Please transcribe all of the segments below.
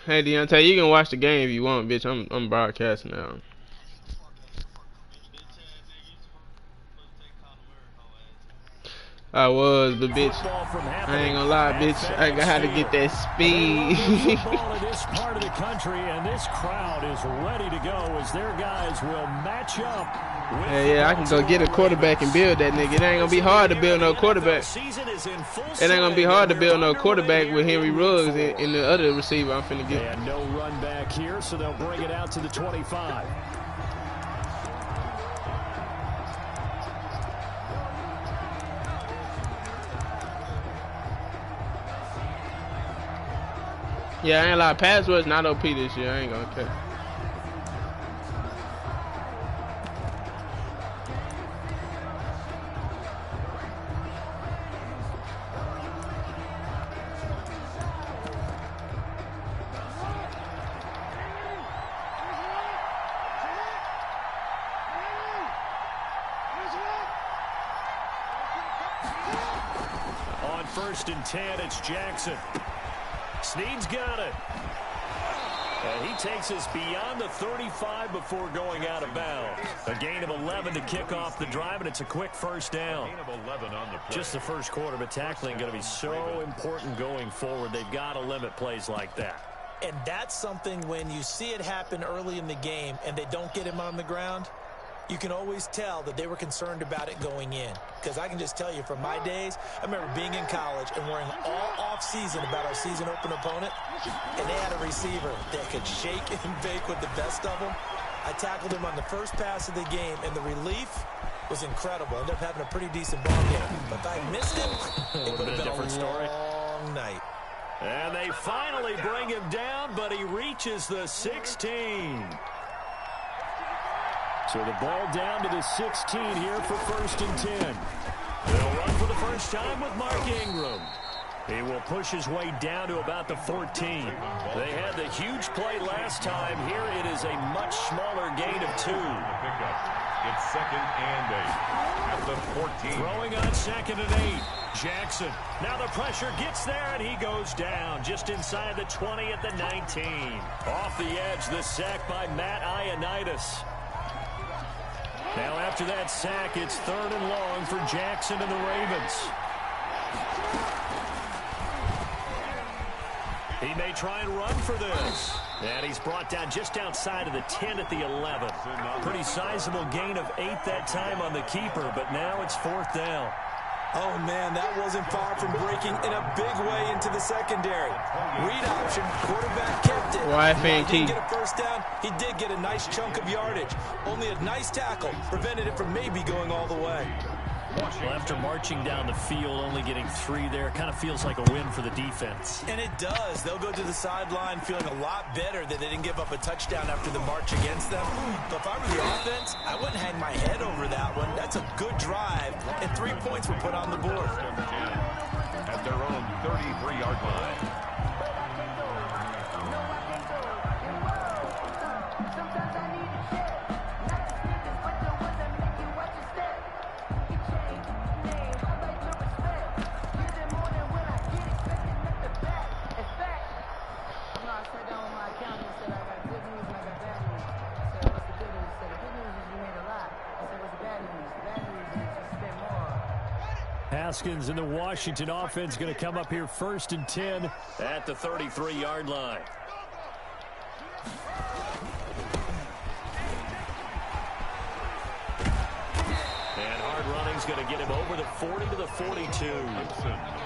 Hey Deontay, you can watch the game if you want, bitch. I'm broadcasting now. I was, but bitch, I ain't gonna lie, bitch. I got to get that speed. Football in this part of the country, and this crowd is ready to go as their guys will match up. Yeah, I can go get a quarterback and build that nigga. It ain't gonna be hard to build no quarterback. It ain't gonna be hard to build no quarterback with Henry Ruggs and the other receiver I'm finna get. And no run back here, so they'll bring it out to the 25. Yeah, I ain't lie. Pass rush not OP this year. I ain't gonna care. On 1st and 10, it's Jackson. Snead's got it. And he takes us beyond the 35 before going out of bounds. A gain of 11 to kick off the drive, and it's a quick first down. Just the first quarter, but tackling going to be so important going forward. They've got to limit plays like that. And that's something when you see it happen early in the game and they don't get him on the ground, you can always tell that they were concerned about it going in. Because I can just tell you from my days, I remember being in college and worrying all off-season about our season open opponent, and they had a receiver that could shake and bake with the best of them. I tackled him on the first pass of the game, and the relief was incredible. Ended up having a pretty decent ball game. But if I missed him, it would have been a different story. Long night. And they finally bring him down, but he reaches the 16. So the ball down to the 16 here for 1st and 10. They'll run for the first time with Mark Ingram. He will push his way down to about the 14. They had the huge play last time. Here it is a much smaller gain of 2. It's 2nd and 8 at the 14. Throwing on 2nd and 8. Jackson. Now the pressure gets there, and he goes down just inside the 20 at the 19. Off the edge, the sack by Matt Ioannidis. Now after that sack, it's 3rd and long for Jackson and the Ravens. He may try and run for this. And he's brought down just outside of the 10 at the 11. Pretty sizable gain of 8 that time on the keeper, but now it's 4th down. Oh, man, that wasn't far from breaking in a big way into the secondary. Read option, quarterback kept it. Why he didn't FNT? get a first down. He did get a nice chunk of yardage. Only a nice tackle prevented it from maybe going all the way. Well, after marching down the field, only getting 3 there, kind of feels like a win for the defense. And it does. They'll go to the sideline feeling a lot better that they didn't give up a touchdown after the march against them. But if I were the offense, I wouldn't hang my head over that one. That's a good drive, and 3 points were put on the board. At their own 33-yard line. Haskins and the Washington offense going to come up here 1st and 10 at the 33-yard line. And hard running's going to get him over the 40 to the 42.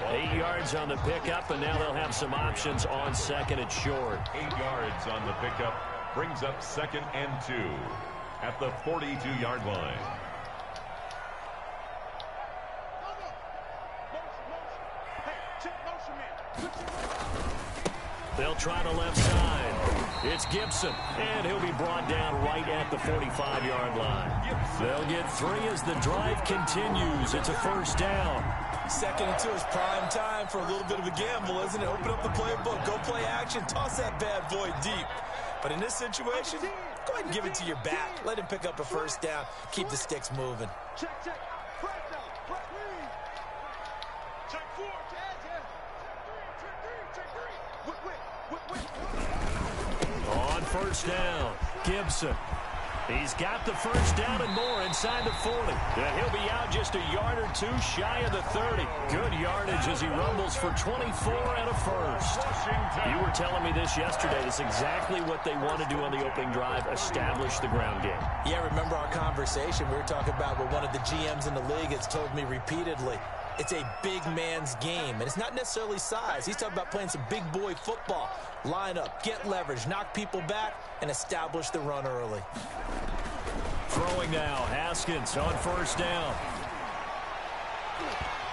8 yards on the pickup, and now they'll have some options on 2nd and short. 8 yards on the pickup brings up 2nd and 2 at the 42-yard line. They'll try the left side. It's Gibson, and he'll be brought down right at the 45-yard line. They'll get 3 as the drive continues. It's a first down. 2nd and 2 is prime time for a little bit of a gamble, isn't it? Open up the playbook, go play action, toss that bad boy deep. But in this situation, go ahead and give it to your back. Let him pick up a first down. Keep the sticks moving. Check. Press down. Press three. Check 4. Check 3. Check 3. Check 3. Wait. first down. Gibson. He's got the first down and more inside the 40. And he'll be out just a yard or two shy of the 30. Good yardage as he rumbles for 24 and a first. You were telling me this yesterday. It's exactly what they want to do on the opening drive, establish the ground game. Yeah, remember our conversation we were talking about what one of the GMs in the league has told me repeatedly. It's a big man's game, and it's not necessarily size. He's talking about playing some big boy football. Line up, get leverage, knock people back, and establish the run early. Throwing now, Haskins on first down.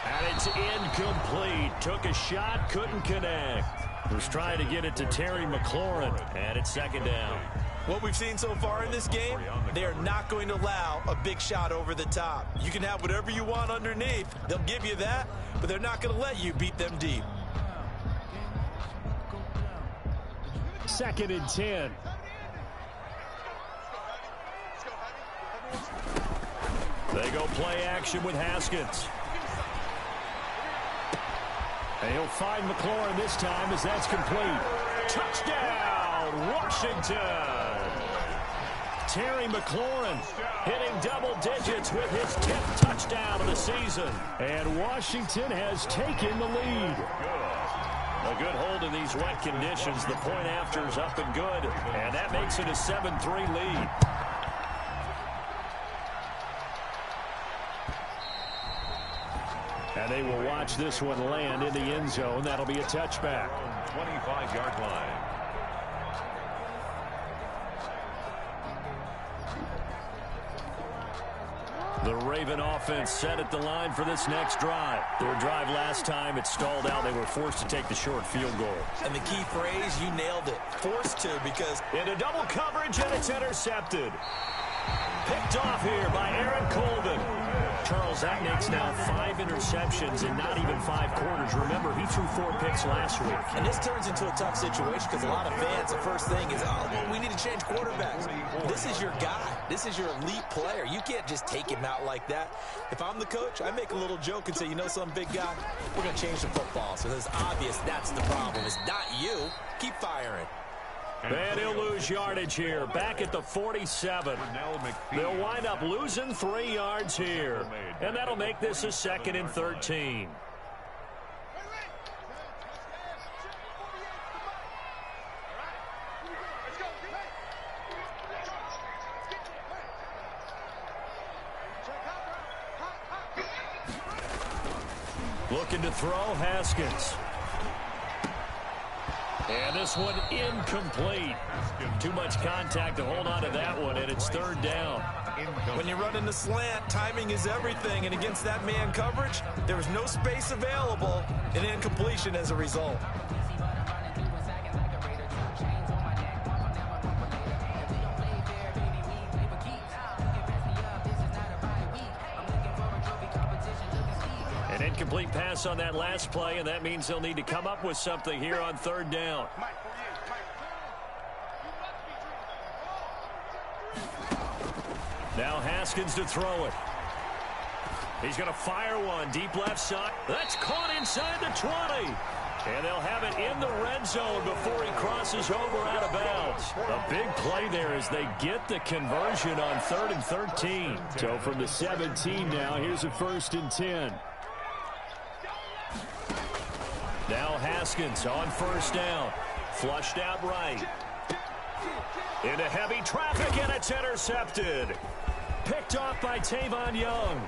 And it's incomplete. Took a shot, couldn't connect. Was trying to get it to Terry McLaurin, and it's second down. What we've seen so far in this game, they are not going to allow a big shot over the top. You can have whatever you want underneath. They'll give you that, but they're not going to let you beat them deep. Second and 10. They go play action with Haskins. And he'll find McLaurin this time as that's complete. Touchdown, Washington! Terry McLaurin hitting double digits with his 10th touchdown of the season. And Washington has taken the lead. A good hold in these wet conditions. The point after is up and good. And that makes it a 7-3 lead. And they will watch this one land in the end zone. That'll be a touchback. 25-yard line. The Raven offense set at the line for this next drive. Their drive last time, it stalled out. They were forced to take the short field goal. And the key phrase, you nailed it. Forced to, because into double coverage, and it's intercepted. Picked off here by Aaron Colvin. Charles, that makes now 5 interceptions in not even 5 quarters. Remember, he threw 4 picks last week. And this turns into a tough situation because a lot of fans, the first thing is, oh, well, we need to change quarterbacks. This is your guy. This is your elite player. You can't just take him out like that. If I'm the coach, I make a little joke and say, you know some big guy, we're going to change the football. So it's obvious that's the problem. It's not you. Keep firing. And he'll lose yardage here, back at the 47. They'll wind up losing 3 yards here. And that'll make this a 2nd and 13. Looking to throw, Haskins. And this one incomplete. Too much contact to hold on to that one, and it's 3rd down. When you run in the slant, timing is everything, and against that man coverage, there was no space available, and incompletion as a result. An incomplete pass on that last play, and that means they'll need to come up with something here on 3rd down. Now Haskins to throw it. He's going to fire one deep left side. That's caught inside the 20. And they'll have it in the red zone before he crosses over out of bounds. A big play there as they get the conversion on 3rd and 13. So from the 17 now, here's a 1st and 10. Now Haskins on 1st down. Flushed out right. Into heavy traffic, and it's intercepted. Picked off by Tavon Young.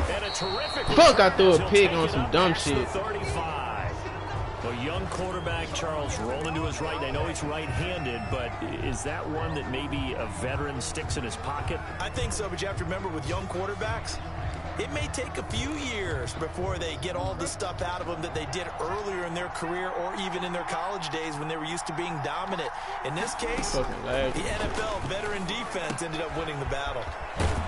And a terrific... Fuck, I threw a pig on some dumb shit. 35. A young quarterback, Charles, rolling to his right. I know he's right-handed, but is that one that maybe a veteran sticks in his pocket? I think so, but you have to remember with young quarterbacks, it may take a few years before they get all the stuff out of them that they did earlier in their career or even in their college days when they were used to being dominant. In this case, the NFL veteran defense ended up winning the battle.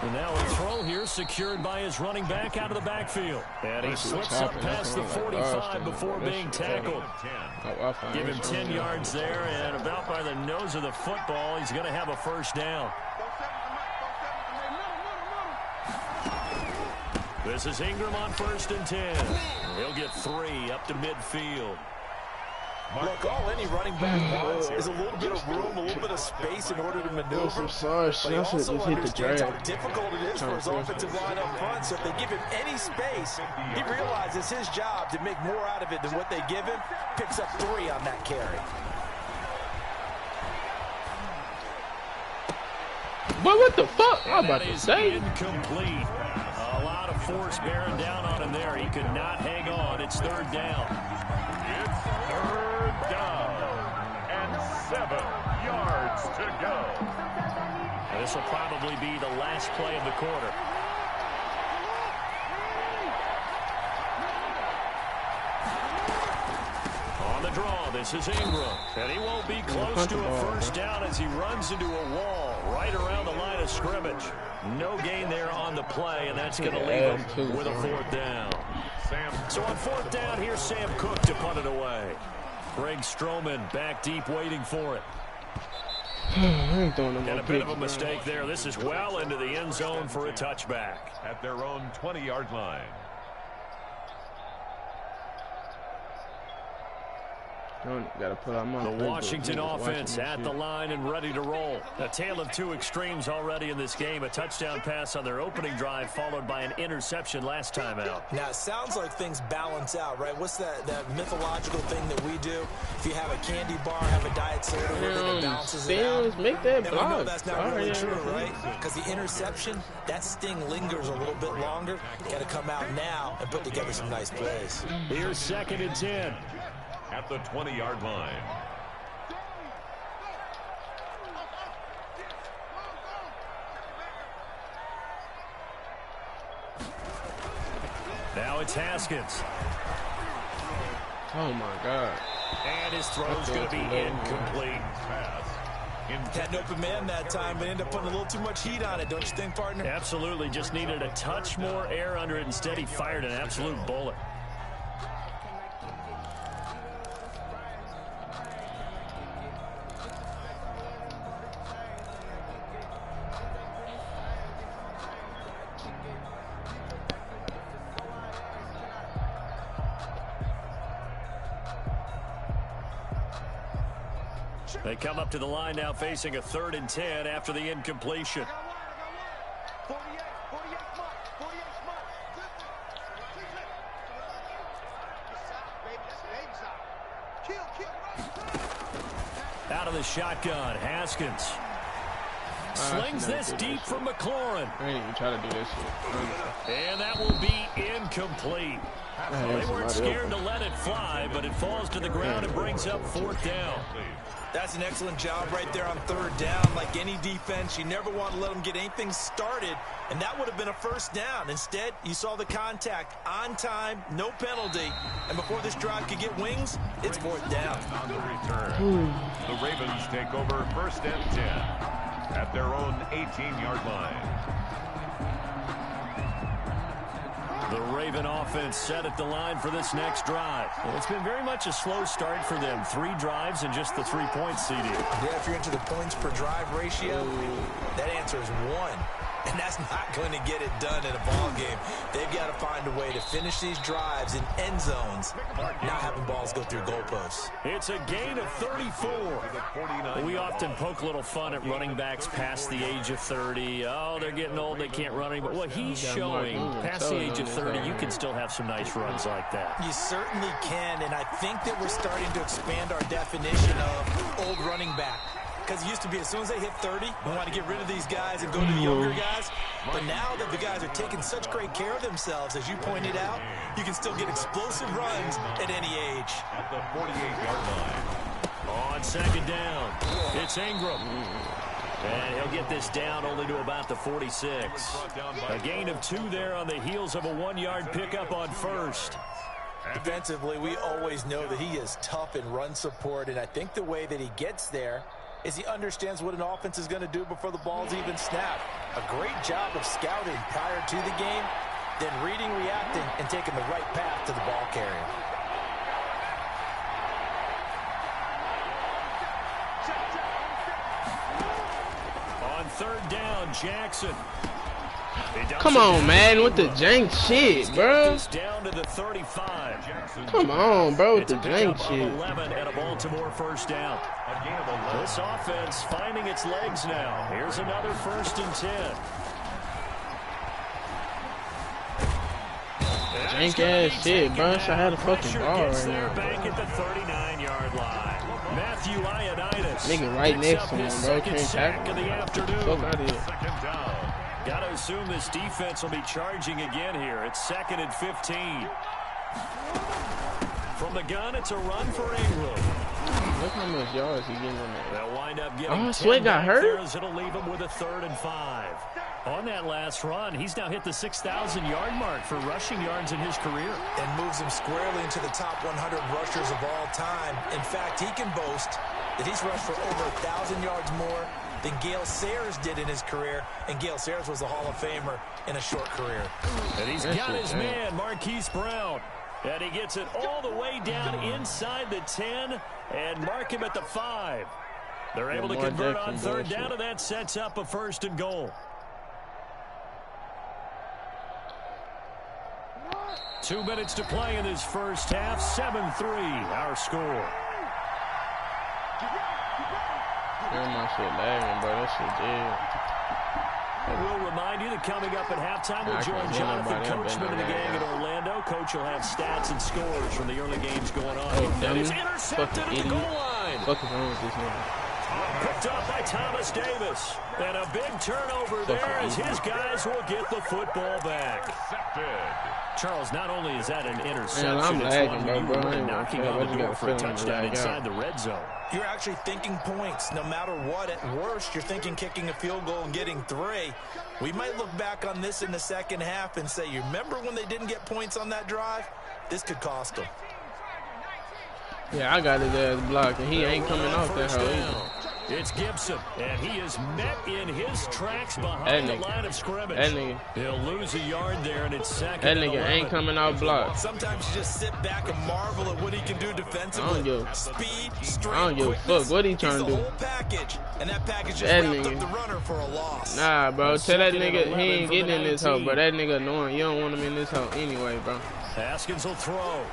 And now a throw here secured by his running back out of the backfield. And he slips up past the 45 before being tackled. Give him 10 yards there, and about by the nose of the football, he's going to have a 1st down. This is Ingram on 1st and 10. He'll get 3 up to midfield. Look, all any running back wants is a little bit of room, a little bit of space in order to maneuver. I'm sorry, But he also just hit the understands how drag. difficult it is for his offensive line up front. So if they give him any space, he realizes his job to make more out of it than what they give him. Picks up 3 on that carry. Boy, what the fuck? I'm about to say. Incomplete. A lot of force bearing down on him there. He could not hang on. It's 3rd down. It's 3rd down and 7 yards to go. This will probably be the last play of the quarter. On the draw, this is Ingram. And he won't be close to a first down as he runs into a wall right around the line of scrimmage. No gain there on the play, and that's going to leave him with a 4th down. So on 4th down, here's Sam Cook to punt it away. Greg Stroman back deep waiting for it. I ain't throwing no more And a bit of a picks, mistake there. This is well into the end zone for a touchback. At their own 20-yard line. Gotta put out my The playbook. Washington Niggas offense watching at this the shit. line and ready to roll. A tale of 2 extremes already in this game. A touchdown pass on their opening drive followed by an interception last time out. Now, it sounds like things balance out, right? What's that mythological thing that we do? If you have a candy bar, have a diet soda, it balances it out. Stems, make that And we know block. that's not really true, right? Because the interception, that sting lingers a little bit longer. Got to come out now and put together some nice plays. Here's 2nd and 10. At the 20-yard line. Now it's Haskins. Oh my God. And his throw's going to be incomplete. Had an open man that time, but ended up putting a little too much heat on it, don't you think, partner? Absolutely. Just needed a touch more air under it. Instead, he fired an absolute bullet. They come up to the line now facing a 3rd and 10 after the incompletion. 48 smart. Out of the shotgun, Haskins. Slings this deep from McLaurin. I ain't even try to do this shit. And that will be incomplete. They weren't scared to let it fly, but it falls to the ground and brings up 4th down. That's an excellent job right there on 3rd down. Like any defense, you never want to let them get anything started, and that would have been a first down. Instead, you saw the contact on time, no penalty, and before this drive could get wings, it's 4th down. On the return, the Ravens take over 1st and 10 at their own 18-yard line. The Raven offense set at the line for this next drive. Well, it's been very much a slow start for them. 3 drives and just the 3 points, CD. Yeah, if you're into the points per drive ratio, that answer is 1. And that's not going to get it done in a ball game. They've got to find a way to finish these drives in end zones, not having balls go through goalposts. It's a gain of 34. We often poke a little fun at running backs past the age of 30. Oh, they're getting old, they can't run anymore. Well, he's showing past the age of 30, you can still have some nice runs like that. You certainly can, and I think that we're starting to expand our definition of old running back. Because it used to be as soon as they hit 30, we want to get rid of these guys and go to the younger guys. But now that the guys are taking such great care of themselves, as you pointed out, you can still get explosive runs at any age. At the 48-yard line. On 2nd down, it's Ingram. And he'll get this down only to about the 46. A gain of 2 there on the heels of a 1-yard pickup on 1st. Defensively, we always know that he is tough in run support, and I think the way that he gets there is he understands what an offense is going to do before the ball's even snapped. A great job of scouting prior to the game, then reading, reacting, and taking the right path to the ball carrier. On 3rd down, Jackson. Come on, man, with the jank shit, bro. Down to the 35. Come on, bro, with the jank shit. 11 and a Baltimore first down. This offense finding its legs now. Here's another 1st and 10. Jank ass shit, bro. I had a fucking ball right now. Back at the 39-yard line. Matthew Ioannidis. Nigga right next to him, bro. Can't tackle. Fuck out of here. Got to assume this defense will be charging again here. It's 2nd and 15. From the gun, it's a run for Ingram. Look how much yards he getting on that. They'll wind up getting Sweat got hurt? It'll leave him with a 3rd and 5. On that last run, he's now hit the 6,000-yard mark for rushing yards in his career. And moves him squarely into the top 100 rushers of all time. In fact, he can boast that he's rushed for over 1,000 yards more than Gale Sayers did in his career. And Gale Sayers was a Hall of Famer in a short career. And he's got his man, Marquise Brown. And he gets it all the way down inside the 10 and mark him at the 5. They're able to convert on 3rd down, and that sets up a 1st and goal. 2 minutes to play in this first half. 7-3, our score. My shit lagging, bro. That shit dead. And we'll remind you that coming up at halftime, we'll join Jonathan Coachman of the gang in Orlando. Coach will have stats and scores from the early games going on. And it's intercepted at the goal line. What the fuck is wrong with this nigga? Picked up by Thomas Davis. And a big turnover there as his guys will get the football back. Charles, not only is that an interception, I'm lagging, it's one bro. knocking on the door for a touchdown inside the red zone. You're actually thinking points. No matter what, at worst, you're thinking kicking a field goal and getting 3. We might look back on this in the second half and say, you remember when they didn't get points on that drive? This could cost them. Yeah, I got his ass blocked, and he ain't coming off that hoe either. It's Gibson, and he is met in his tracks behind the line of scrimmage. That nigga. He'll lose a yard there, and it's 2nd That and nigga 11. ain't coming off block. Sometimes you just sit back and marvel at what he can do defensively. I don't give Speed, strength, I don't give a fuck what he trying to do. the whole package, and that package just That wrapped nigga. up the runner for a loss. Nah, bro. Tell that 2nd and nigga 11 he ain't for getting the in this hoe, 19. bro. That nigga annoying. You don't want him in this hoe anyway, bro. Haskins will throw.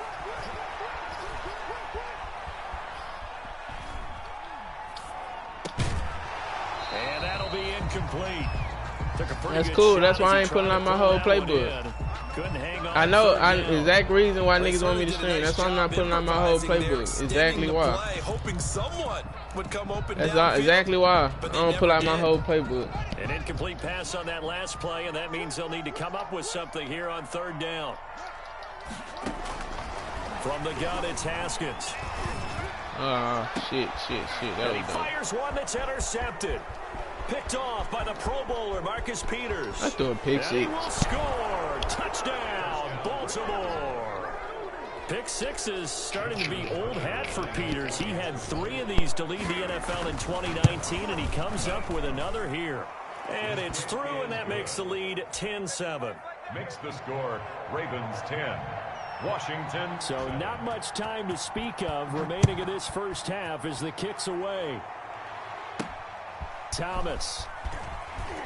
And that'll be incomplete. That's cool. That's why I ain't putting out my whole playbook. I know exact reason why niggas want me to stream. That's why I'm not putting out my whole playbook. Exactly why. Hoping someone would come open. That's exactly why. I don't pull out my whole playbook. An incomplete pass on that last play, and that means they'll need to come up with something here on 3rd down. From the gun, it's Haskins. Shit. And he fires one that's intercepted. Picked off by the Pro Bowler, Marcus Peters. I threw a pick 6. He will score. Touchdown, Baltimore. Pick 6 is starting to be old hat for Peters. He had 3 of these to lead the NFL in 2019, and he comes up with another here. And it's through, and that makes the lead 10-7. Makes the score Ravens 10. Washington. So not much time to speak of remaining in this first half as the kick's away. Thomas.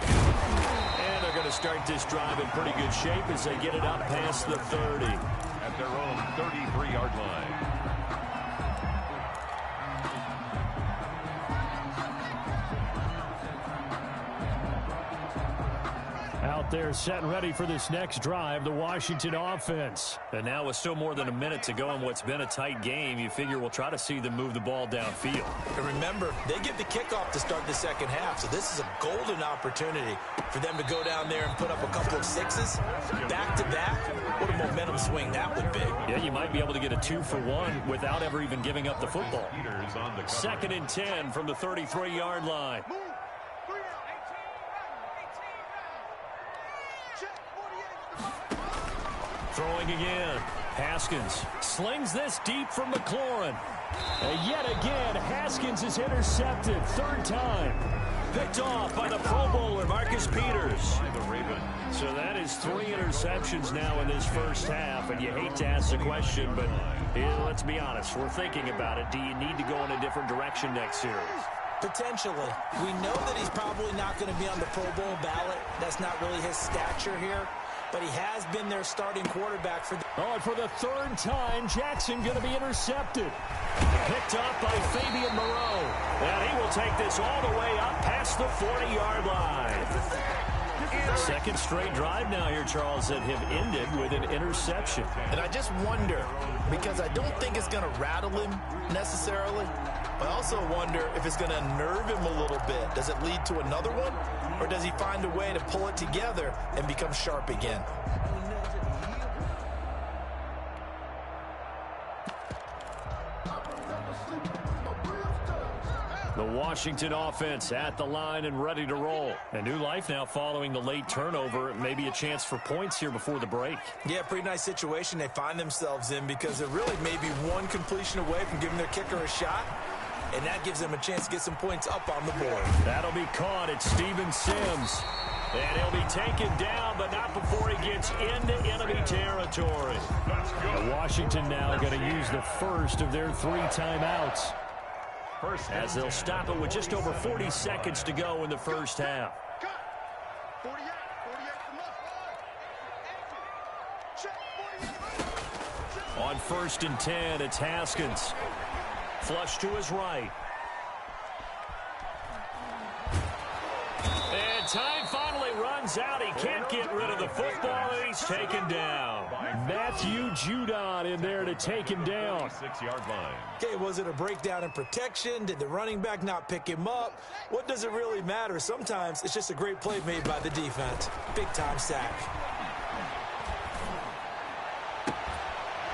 And they're going to start this drive in pretty good shape as they get it up past the 30. At their own 33-yard line. Out there set and ready for this next drive, the Washington offense. And now with still more than a minute to go in what's been a tight game, you figure we'll try to see them move the ball downfield. And remember, they get the kickoff to start the second half, so this is a golden opportunity for them to go down there and put up a couple of 6s back-to-back. What a momentum swing that would be. Yeah, you might be able to get a 2-for-1 without ever even giving up the football. 2nd and 10 from the 33-yard line. Throwing again. Haskins slings this deep from McLaurin. And yet again, Haskins is intercepted. 3rd time. Picked off by the Pro Bowler, Marcus Peters. So that is 3 interceptions now in this first half. And you hate to ask the question, but let's be honest. We're thinking about it. Do you need to go in a different direction next series? Potentially. We know that he's probably not going to be on the Pro Bowl ballot. That's not really his stature here. But he has been their starting quarterback for the... Oh, and for the third time, Jackson going to be intercepted. Picked up by Fabian Moreau. And he will take this all the way up past the 40-yard line. Second straight drive now here, Charles, that have ended with an interception. And I just wonder, because I don't think it's going to rattle him necessarily, but I also wonder if it's going to nerve him a little bit. Does it lead to another one? Or does he find a way to pull it together and become sharp again? The Washington offense at the line and ready to roll. A new life now following the late turnover. Maybe a chance for points here before the break. Yeah, pretty nice situation they find themselves in because they're really maybe one completion away from giving their kicker a shot. And that gives them a chance to get some points up on the board. That'll be caught. It's Steven Sims. And he'll be taken down, but not before he gets into enemy territory. Washington now going to use the first of their 3 timeouts. As they'll stop it with just over 40 seconds to go in the first half. On 1st and 10, it's Haskins. Flush to his right. And time finally runs out. He can't get rid of the football, and he's taken down. Matthew Judon in there to take him down. 6-yard line. Okay, was it a breakdown in protection? Did the running back not pick him up? What does it really matter? Sometimes it's just a great play made by the defense. Big-time sack.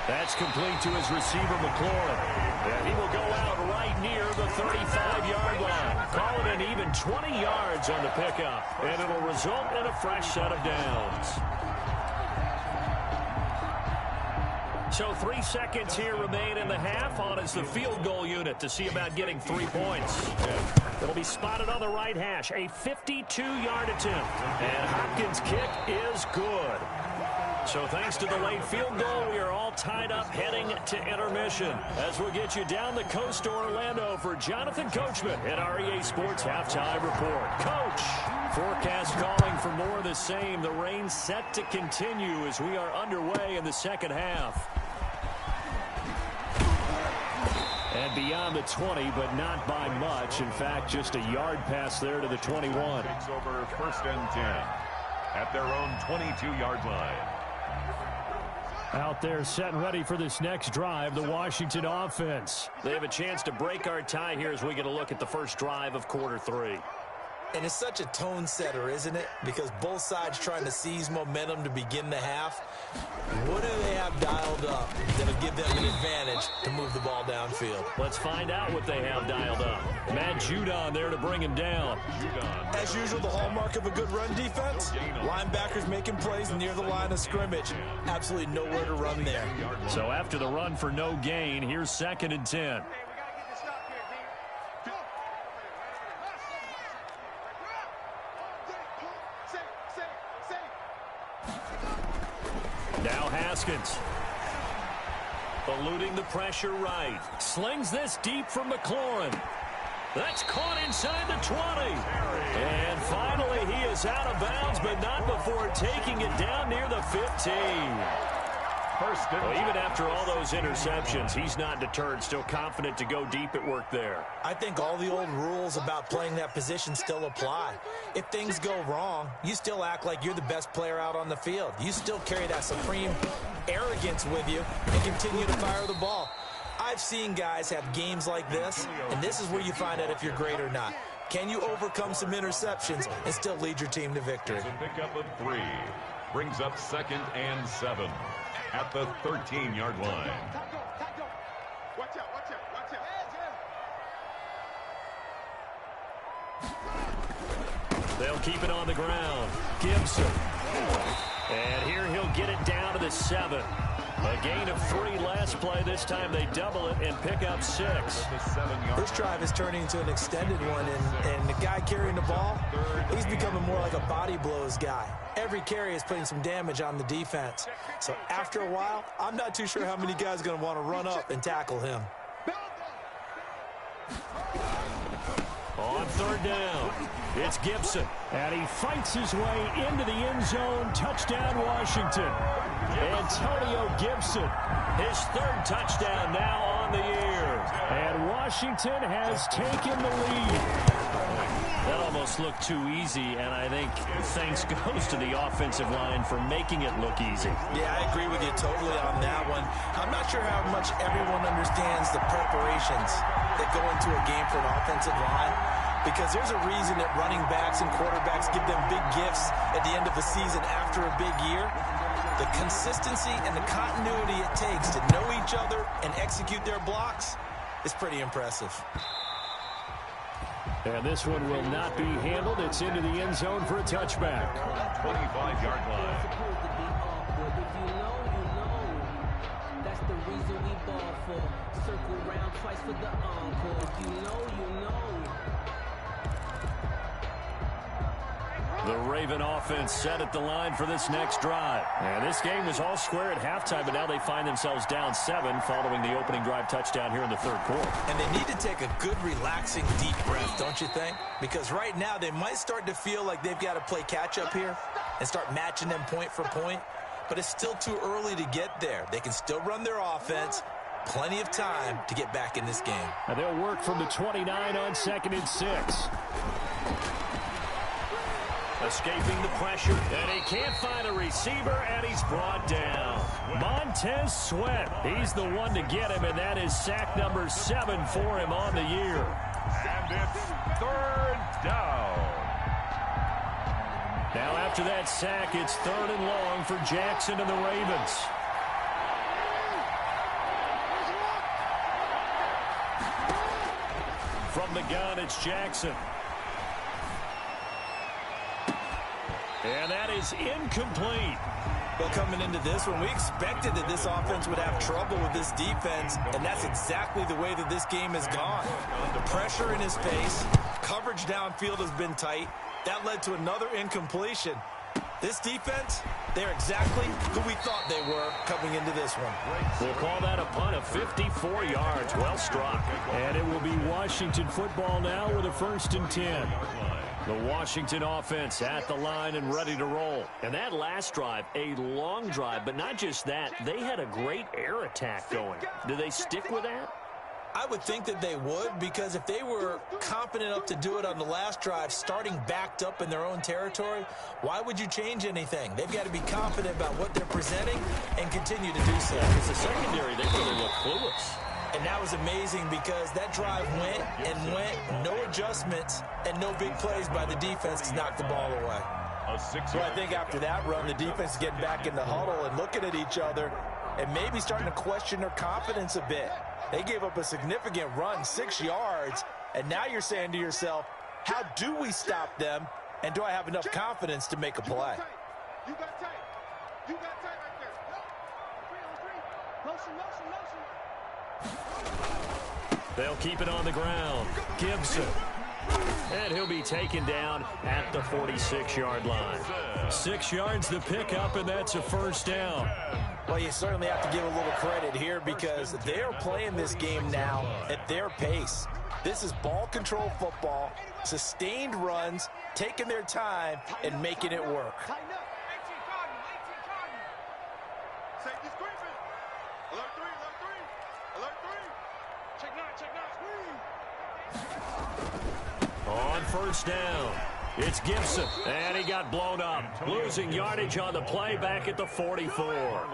That's complete to his receiver, McLaurin. And he will go out right near the 35-yard line. Call it an even 20 yards on the pickup. And it'll result in a fresh set of downs. So 3 seconds here remain in the half. On is the field goal unit to see about getting 3 points. It'll be spotted on the right hash. A 52-yard attempt. And Hopkins' kick is good. So thanks to the late field goal, we are all tied up heading to intermission. As we'll get you down the coast to Orlando for Jonathan Coachman at REA Sports Halftime Report. Coach, forecast calling for more of the same. The rain set to continue as we are underway in the second half. And beyond the 20, but not by much. In fact, just a yard pass there to the 21. Takes over 1st and 10 at their own 22-yard line. Out there set and ready for this next drive, the Washington offense. They have a chance to break our tie here as we get a look at the first drive of quarter 3. And it's such a tone setter, isn't it? Because both sides trying to seize momentum to begin the half. What do they have dialed up that'll give them an advantage to move the ball downfield? Let's find out what they have dialed up. Matt Judon there to bring him down. As usual, the hallmark of a good run defense, linebackers making plays near the line of scrimmage. Absolutely nowhere to run there. So after the run for no gain, here's 2nd and 10. Now Haskins. Eluding the pressure right. Slings this deep from McLaurin. That's caught inside the 20. And finally he is out of bounds, but not before taking it down near the 15. Well, even after all those interceptions, he's not deterred, still confident to go deep at work there. I think all the old rules about playing that position still apply. If things go wrong, you still act like you're the best player out on the field. You still carry that supreme arrogance with you and continue to fire the ball. I've seen guys have games like this, and this is where you find out if you're great or not. Can you overcome some interceptions and still lead your team to victory? It's a pickup of 3. Brings up 2nd and 7 at the 13-yard line. Watch out, watch out, watch out. They'll keep it on the ground. Gibson. And here he'll get it down to the 7. A gain of 3 last play. This time they double it and pick up 6. This drive is turning into an extended one, and the guy carrying the ball, he's becoming more like a body blows guy. Every carry is putting some damage on the defense. So after a while, I'm not too sure how many guys are going to want to run up and tackle him. On third down, it's Gibson. And he fights his way into the end zone. Touchdown, Washington. Antonio Gibson, his third touchdown now on the year. And Washington has taken the lead. That almost looked too easy, and I think thanks goes to the offensive line for making it look easy. Yeah, I agree with you totally on that one. I'm not sure how much everyone understands the preparations that go into a game for an offensive line, because there's a reason that running backs and quarterbacks give them big gifts at the end of a season after a big year. The consistency and the continuity it takes to know each other and execute their blocks is pretty impressive. And this one will not be handled. It's into the end zone for a touchback. 25-yard line. If you know, that's the reason we ball for. Circle round twice for the encore. If you know, you know. The Raven offense set at the line for this next drive. And this game was all square at halftime, but now they find themselves down 7 following the opening drive touchdown here in the third quarter. And they need to take a good, relaxing, deep breath, don't you think? Because right now they might start to feel like they've got to play catch-up here and start matching them point for point. But it's still too early to get there. They can still run their offense. Plenty of time to get back in this game. And they'll work from the 29 on 2nd and 6. Escaping the pressure, and he can't find a receiver, and he's brought down. Montez Sweat, he's the one to get him, and that is sack number 7 for him on the year. And it's third down. Now after that sack, it's 3rd and long for Jackson and the Ravens. From the gun, it's Jackson. And that is incomplete. Well, coming into this one, we expected that this offense would have trouble with this defense, and that's exactly the way that this game has gone. The pressure in his face, coverage downfield has been tight. That led to another incompletion. This defense, they're exactly who we thought they were coming into this one. We'll call that a punt of 54 yards. Well struck. And it will be Washington football now with a 1st and 10. The Washington offense at the line and ready to roll. And that last drive, a long drive, but not just that. They had a great air attack going. Do they stick with that? I would think that they would, because if they were confident enough to do it on the last drive, starting backed up in their own territory, why would you change anything? They've got to be confident about what they're presenting and continue to do so. Because the secondary, they really look clueless. And that was amazing because that drive went and went, no adjustments, and no big plays by the defense to knock the ball away. So I think after that run, the defense is getting back in the huddle and looking at each other and maybe starting to question their confidence a bit. They gave up a significant run, 6 yards, and now you're saying to yourself, how do we stop them, and do I have enough confidence to make a play? You got tight. You got tight right there. 3 on 3. Motion, motion, motion. They'll keep it on the ground. Gibson. And he'll be taken down at the 46-yard line. 6 yards the pickup, and that's a 1st down. Well, you certainly have to give a little credit here because they're playing this game now at their pace. This is ball control football, sustained runs, taking their time, and making it work. Tighten up. 18 Cardinal. 18 Cardinal. Safety scraping. Alert 3. Alert 3. Alert 3. Check 9. Check 9. On 1st down, it's Gibson, and he got blown up. Losing yardage on the play back at the 44.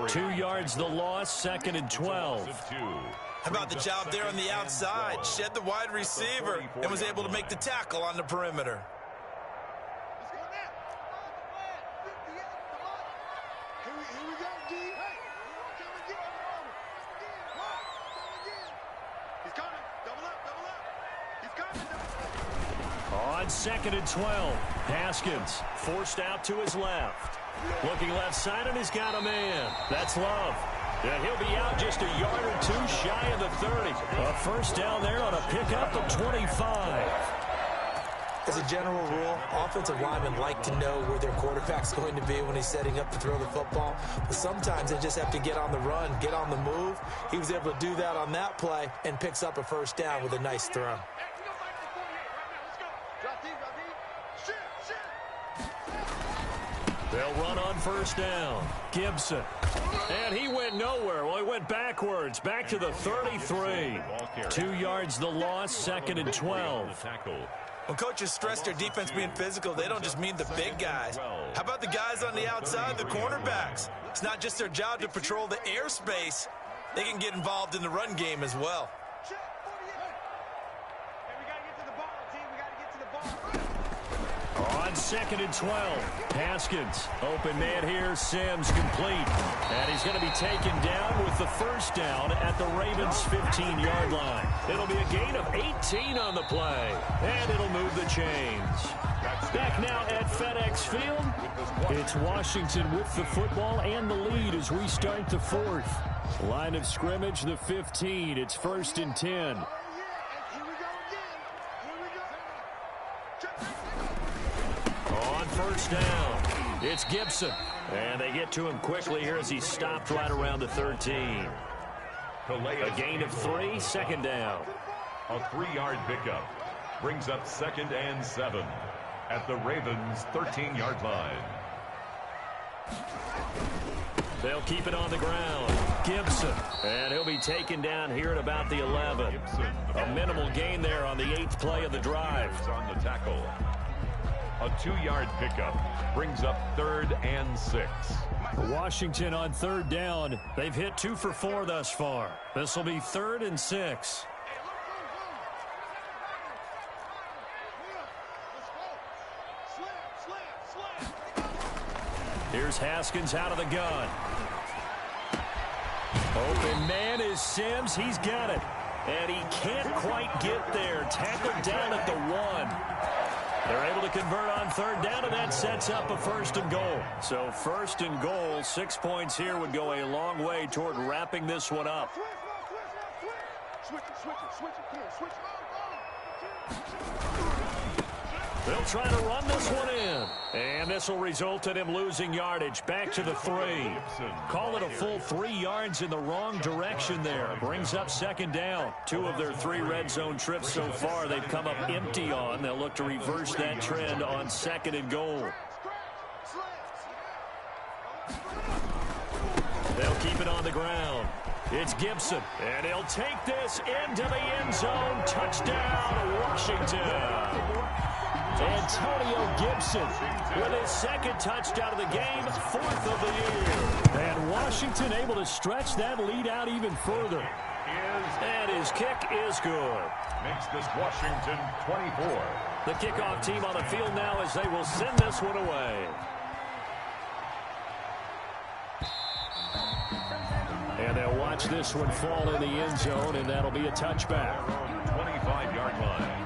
2 yards the loss, 2nd and 12. How about the job there on the outside? Shed the wide receiver and was able to make the tackle on the perimeter. Let's go now. Here we go, D. Hey, come again. He's coming. Double up, double up. He's coming. On 2nd and 12, Haskins forced out to his left. Looking left side, and he's got a man. That's Love. And he'll be out just a yard or 2 shy of the 30. A 1st down there on a pickup of 25. As a general rule, offensive linemen like to know where their quarterback's going to be when he's setting up to throw the football. But sometimes they just have to get on the run, get on the move. He was able to do that on that play and picks up a 1st down with a nice throw. They'll run on first down. Gibson. And he went nowhere. Well, he went backwards. Back to the 33. 2 yards the loss, 2nd and 12. When coaches stress their defense being physical, they don't just mean the big guys. How about the guys on the outside, the cornerbacks? It's not just their job to patrol the airspace. They can get involved in the run game as well. On 2nd and 12, Haskins. Open man here, Sims complete. And he's going to be taken down with the first down at the Ravens' 15-yard line. It'll be a gain of 18 on the play. And it'll move the chains. Back now at FedEx Field. It's Washington with the football and the lead as we start the 4th. Line of scrimmage, the 15. It's 1st and 10. On first down, it's Gibson. And they get to him quickly here as he stopped right around the 13. A gain of 3, 2nd down. A 3-yard pickup brings up 2nd and 7 at the Ravens' 13-yard line. They'll keep it on the ground. Gibson. And he'll be taken down here at about the 11. A minimal gain there on the 8th play of the drive. On the tackle. A 2-yard pickup brings up 3rd and 6. Washington on 3rd down. They've hit 2 for 4 thus far. This will be 3rd and 6. Here's Haskins out of the gun. Open man is Sims. He's got it. And he can't quite get there. Tackled down at the 1. They're able to convert on 3rd down, and that sets up a 1st and goal. So 1st and goal, 6 points here would go a long way toward wrapping this one up. They'll try to run this one in. And this will result in him losing yardage. Back to the 3. Call it a full 3 yards in the wrong direction there. Brings up 2nd down. 2 of their 3 red zone trips so far they've come up empty on. They'll look to reverse that trend on 2nd and goal. They'll keep it on the ground. It's Gibson. And he'll take this into the end zone. Touchdown, Washington. Antonio Gibson with his 2nd touchdown of the game, 4th of the year. And Washington able to stretch that lead out even further. And his kick is good. Makes this Washington 24. The kickoff team on the field now as they will send this one away. And they'll watch this one fall in the end zone, and that'll be a touchback. 25-yard line.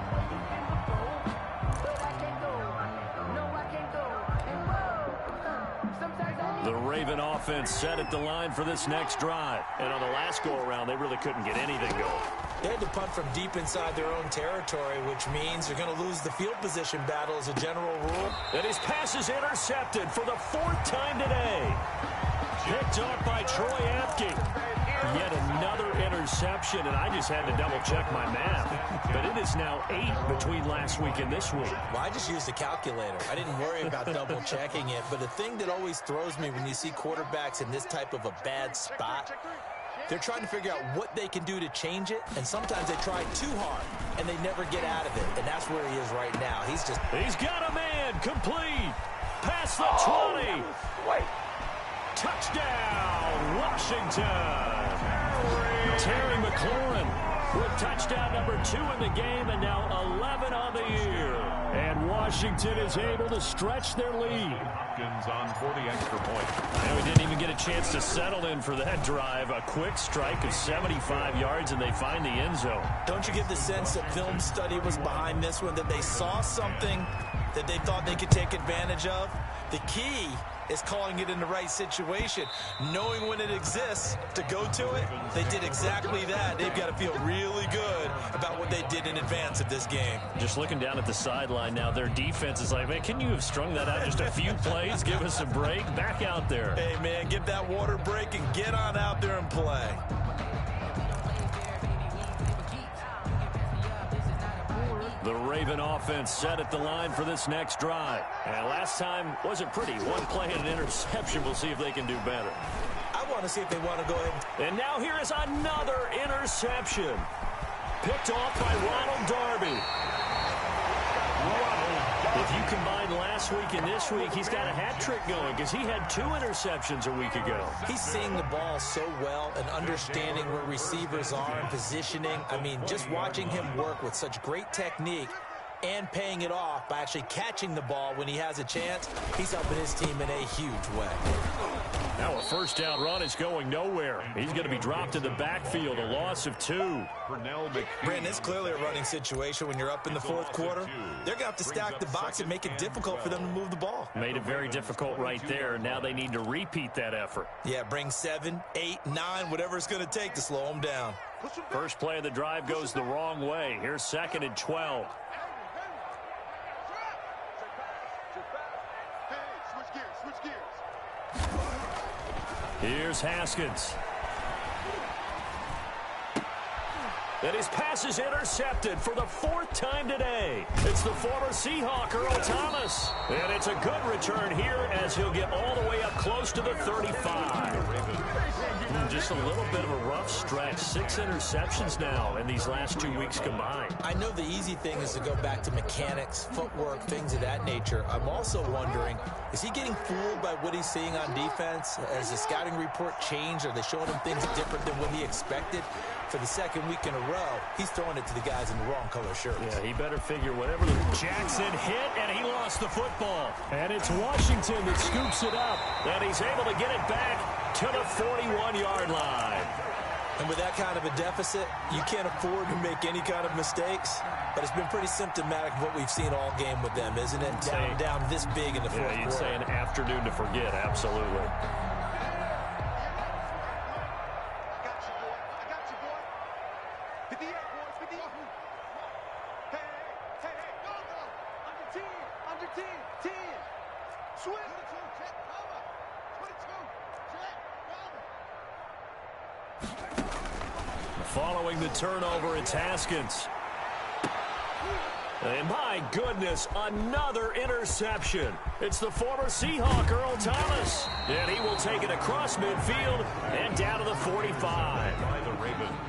The Raven offense set at the line for this next drive. And on the last go-around, they really couldn't get anything going. They had to punt from deep inside their own territory, which means they're going to lose the field position battle as a general rule. And his pass is intercepted for the 4th time today. Picked off by Troy Apke. Yet another interception, and I just had to double-check my math. But it is now 8 between last week and this week. Well, I just used a calculator. I didn't worry about double-checking it. But the thing that always throws me when you see quarterbacks in this type of a bad spot, they're trying to figure out what they can do to change it, and sometimes they try too hard, and they never get out of it. And that's where he is right now. He's got a man, complete. Past the 20. Touchdown, Washington. Terry McLaurin with touchdown number 2 in the game, and now 11 on the year. And Washington is able to stretch their lead. Hopkins on 40 extra points. I know he didn't even get a chance to settle in for that drive. A quick strike of 75 yards, and they find the end zone. Don't you get the sense that film study was behind this one, that they saw something that they thought they could take advantage of? The key is calling it in the right situation, knowing when it exists to go to it. They did exactly that. They've got to feel really good about what they did in advance of this game. Just looking down at the sideline now, their defense is like, man, can you have strung that out just a few plays? Give us a break. Back out there. Hey, man, get that water break and get on out there and play. The Raven offense set at the line for this next drive. And last time wasn't pretty. One play and an interception. We'll see if they can do better. I want to see if they want to go ahead. And now here is another interception. Picked off by Ronald Darby. If you combine last week and this week, he's got a hat trick going because he had 2 interceptions a week ago. He's seeing the ball so well and understanding where receivers are and positioning. I mean, just watching him work with such great technique and paying it off by actually catching the ball when he has a chance, he's helping his team in a huge way. Now a first down run is going nowhere. He's going to be dropped in the backfield, a loss of 2. Brandon, it's clearly a running situation when you're up in the 4th quarter. They're going to have to stack the box and make it difficult for them to move the ball. Made it very difficult right there. Now they need to repeat that effort. Yeah, bring 7, 8, 9, whatever it's going to take to slow them down. First play of the drive goes the wrong way. Here's 2nd and 12. Here's Haskins. And his pass is intercepted for the 4th time today. It's the former Seahawk, Earl Thomas. And it's a good return here as he'll get all the way up close to the 35. Just a little bit of a rough stretch. 6 interceptions now in these last 2 weeks combined. I know the easy thing is to go back to mechanics, footwork, things of that nature. I'm also wondering, is he getting fooled by what he's seeing on defense? Has the scouting report changed? Are they showing him things different than what he expected? For the 2nd week in a row, he's throwing it to the guys in the wrong color shirts. Yeah, he better figure whatever. Jackson hit, and he lost the football. And it's Washington that scoops it up. And he's able to get it back to the 41-yard line. And with that kind of a deficit, you can't afford to make any kind of mistakes. But it's been pretty symptomatic of what we've seen all game with them, isn't it? Down this big in the 4th quarter. Yeah, you'd say an afternoon to forget, absolutely. Following the turnover, it's Haskins. And my goodness, another interception. It's the former Seahawk, Earl Thomas. And he will take it across midfield and down to the 45.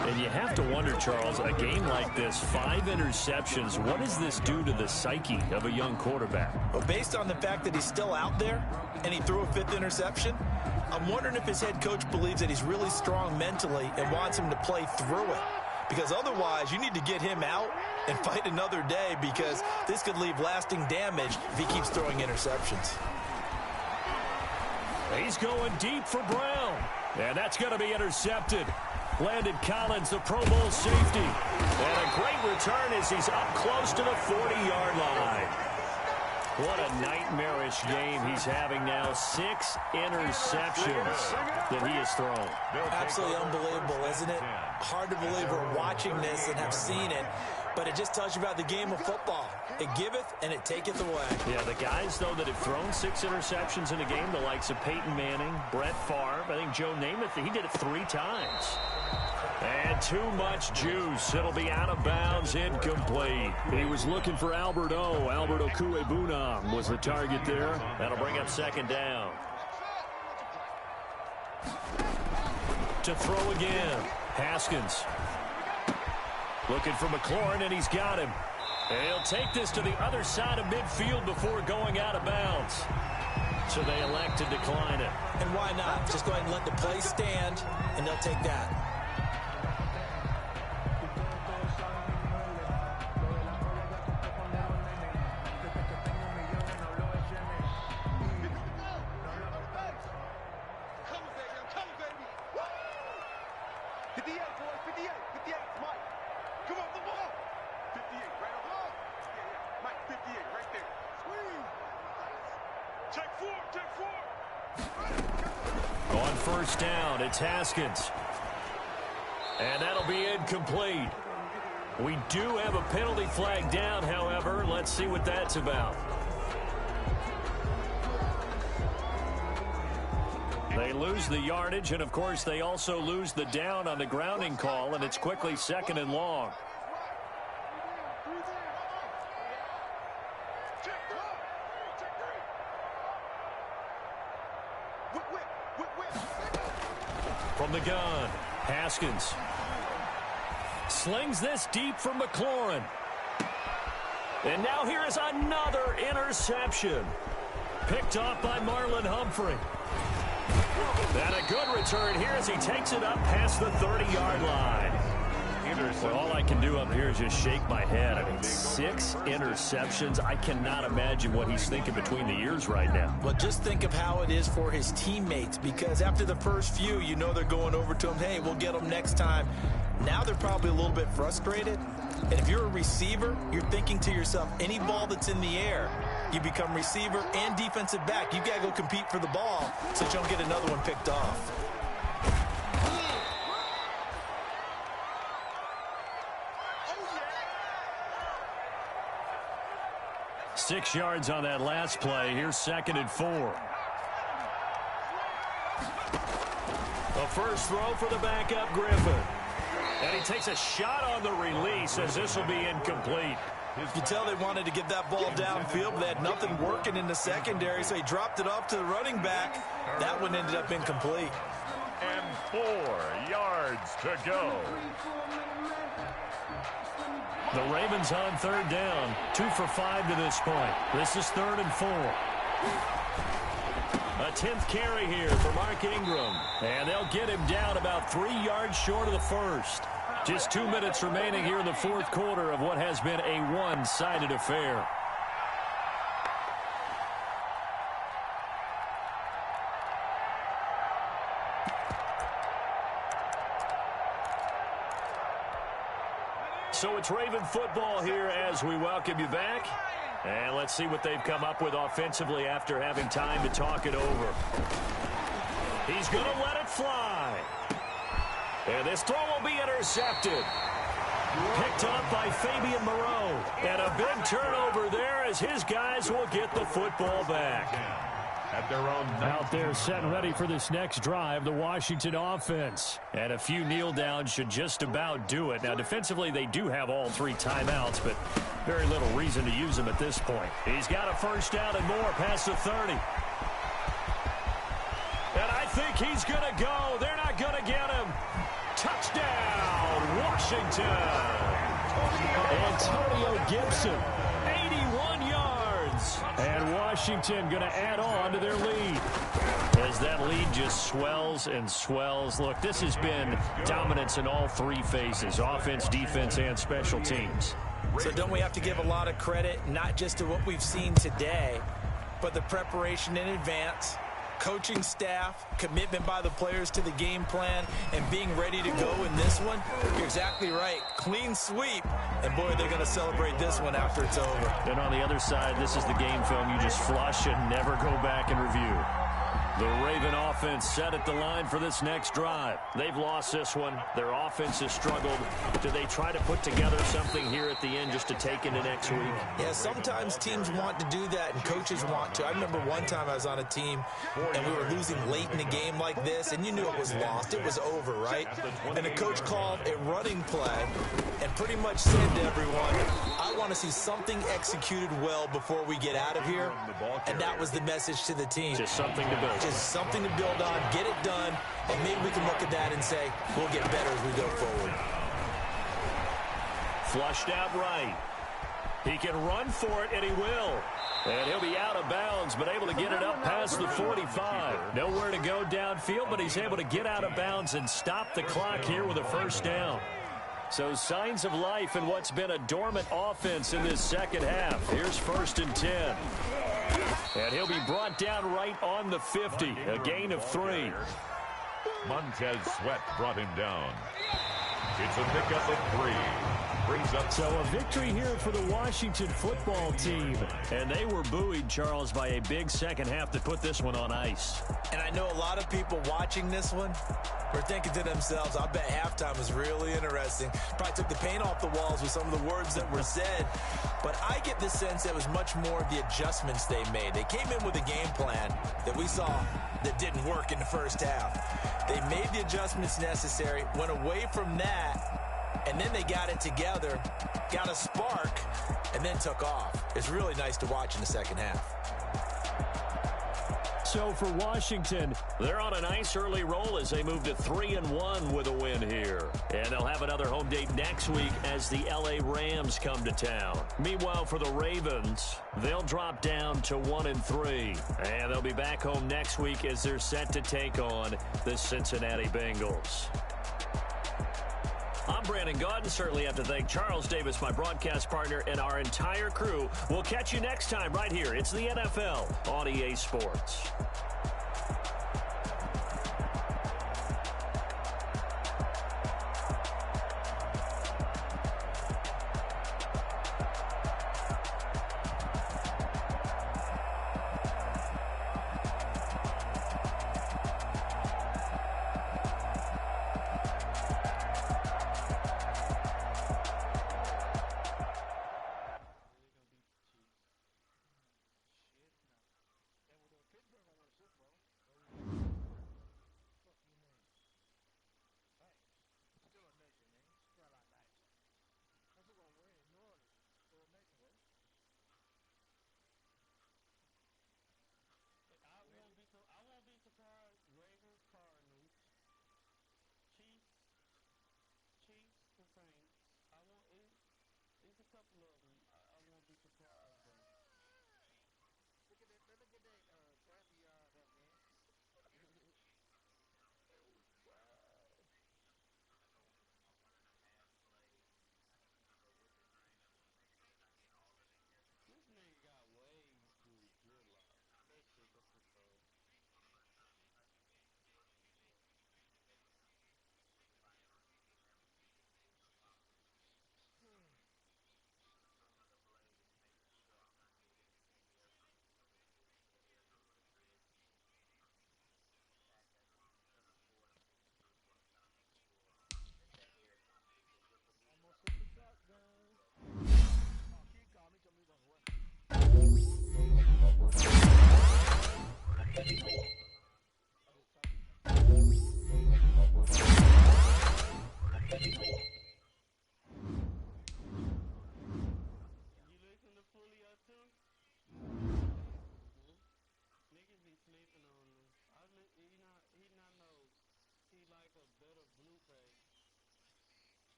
And you have to wonder, Charles, a game like this, 5 interceptions, what does this do to the psyche of a young quarterback? Well, based on the fact that he's still out there and he threw a 5th interception, I'm wondering if his head coach believes that he's really strong mentally and wants him to play through it. Because otherwise, you need to get him out and fight another day, because this could leave lasting damage if he keeps throwing interceptions. He's going deep for Brown. And that's going to be intercepted. Landon Collins, the Pro Bowl safety. And a great return as he's up close to the 40-yard line. What a nightmarish game he's having now. 6 interceptions that he has thrown. Absolutely unbelievable, isn't it? Hard to believe we're watching this and have seen it, but it just tells you about the game of football. It giveth and it taketh away. Yeah, the guys, though, that have thrown 6 interceptions in a game, the likes of Peyton Manning, Brett Favre, I think Joe Namath, he did it 3 times. And too much juice. It'll be out of bounds, incomplete. He was looking for Albert Okuebunam was the target there. That'll bring up 2nd down. To throw again. Haskins. Looking for McLaurin, and he's got him. And he'll take this to the other side of midfield before going out of bounds. So they elect to decline it. And why not? Just go ahead and let the play stand, and they'll take that. On first down, it's Haskins. And that'll be incomplete. We do have a penalty flag down, however. Let's see what that's about. They lose the yardage, and, of course, they also lose the down on the grounding call, and it's quickly 2nd and long. the gun. Haskins slings this deep from McLaurin. And now here is another interception. Picked off by Marlon Humphrey. And a good return here as he takes it up past the 30-yard line. Well, all I can do up here is just shake my head. I mean, 6 interceptions. I cannot imagine what he's thinking between the ears right now. Well, just think of how it is for his teammates, because after the first few, you know they're going over to him, hey, we'll get them next time. Now they're probably a little bit frustrated. And if you're a receiver, you're thinking to yourself, any ball that's in the air, you become receiver and defensive back. You've got to go compete for the ball so you don't get another one picked off. 6 yards on that last play. Here's 2nd and 4. The first throw for the backup Griffin. And he takes a shot on the release as this will be incomplete. You can tell they wanted to get that ball downfield, but they had nothing working in the secondary, so he dropped it off to the running back. That one ended up incomplete. And 4 yards to go. The Ravens on 3rd down. 2 for 5 to this point. This is 3rd and 4. A 10th carry here for Mark Ingram. And they'll get him down about 3 yards short of the first. Just 2 minutes remaining here in the 4th quarter of what has been a one-sided affair. So it's Raven football here as we welcome you back. And let's see what they've come up with offensively after having time to talk it over. He's going to let it fly. And this throw will be intercepted. Picked up by Fabian Moreau. And a big turnover there as his guys will get the football back. At their own out there set and ready for this next drive, the Washington offense. And a few kneel downs should just about do it. Now, defensively, they do have all 3 timeouts, but very little reason to use them at this point. He's got a first down and more past the 30. And I think he's going to go. They're not going to get him. Touchdown, Washington. Antonio Gibson, 81 yards. And Washington going to add on to their lead. As that lead just swells and swells. Look, this has been dominance in all 3 phases, offense, defense, and special teams. So don't we have to give a lot of credit, not just to what we've seen today, but the preparation in advance, coaching staff, commitment by the players to the game plan, and being ready to go in this one? You're exactly right. Clean sweep. And, boy, they're going to celebrate this one after it's over. And on the other side, this is the game film you just flush and never go back and review. The Raven offense set at the line for this next drive. They've lost this one. Their offense has struggled. Do they try to put together something here at the end just to take into next week? Yeah, sometimes teams want to do that and coaches want to. I remember one time I was on a team and we were losing late in a game like this, and you knew it was lost. It was over, right? And the coach called a running play and pretty much said to everyone, I want to see something executed well before we get out of here. And that was the message to the team. Just something to build. Just something to build on, get it done, and maybe we can look at that and say, we'll get better as we go forward. Flushed out right. He can run for it, and he will. And he'll be out of bounds, but able to get it up past the 45. Nowhere to go downfield, but he's able to get out of bounds and stop the clock here with a first down. So signs of life in what's been a dormant offense in this second half. Here's 1st and 10. And he'll be brought down right on the 50. A gain of 3. Montez Sweat brought him down. It's a pickup of 3. Brings up so a victory here for the Washington football team. And they were buoyed, Charles, by a big second half to put this one on ice. And I know a lot of people watching this one were thinking to themselves, I bet halftime was really interesting. Probably took the paint off the walls with some of the words that were said. But I get the sense it was much more of the adjustments they made. They came in with a game plan that we saw that didn't work in the first half. They made the adjustments necessary, went away from that, and then they got it together, got a spark, and then took off. It's really nice to watch in the second half. so for Washington. They're on a nice early roll as they move to 3-1 with a win here. And they'll have another home date next week as the LA Rams come to town. Meanwhile, for the Ravens, they'll drop down to 1-3. And they'll be back home next week as they're set to take on the Cincinnati Bengals. I'm Brandon Gaudin. Certainly have to thank Charles Davis, my broadcast partner, and our entire crew. We'll catch you next time right here. It's the NFL on EA Sports.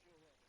your way.